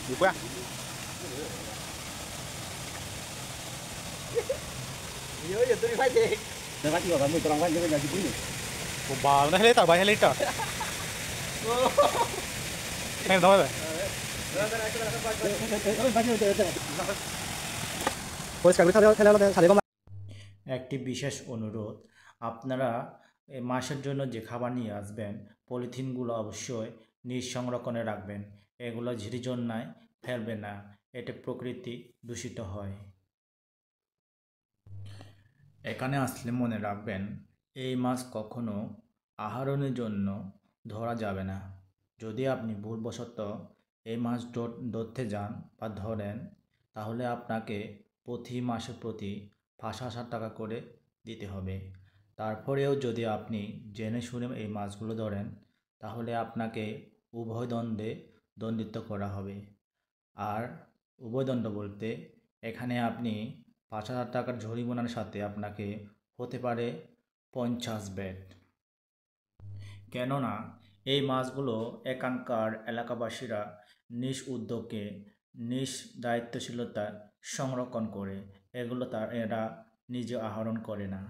Bukan. Iya, ya tuh dipancing. Dapat juga kamu terangkan juga lagi bunyi. Bal dah leta, bayar leta. Kan tahu tak? পরিষ্কার করে তাহলে আমাদের সাড়ে কম। একটি বিশেষ অনুরোধ, আপনারা এই মাসের জন্য যে খাবার নিয়ে আসবেন পলিথিনগুলো অবশ্যই নিজ সংরক্ষণে রাখবেন। এগুলো ঝিরিঝর্ণায় ফেলবেন না, এতে প্রকৃতি দূষিত হয়। এখানে আসলে মনে রাখবেন এই মাছ কখনো আহরণের জন্য ধরা যাবে না। যদি আপনি ভুলবশত এই মাছ ধরতে যান বা ধরেন তাহলে আপনাকে প্রতি মাসে প্রতি ৫,০০০ টাকা করে দিতে হবে। তারপরেও যদি আপনি জেনে শুনে এই মাছগুলো ধরেন তাহলে আপনাকে উভয় দণ্ডে দণ্ডিত করা হবে। আর উভয় দণ্ড বলতে এখানে আপনি ৫,০০০ টাকার জরিমানার সাথে আপনাকে হতে পারে ৫০ ব্যাট। কেননা এই মাছগুলো এখানকার এলাকাবাসীরা নিজ উদ্যোগে নিজ দায়িত্বশীলতায় সংরক্ষণ করে, এগুলো এরা নিজে আহরণ করে না।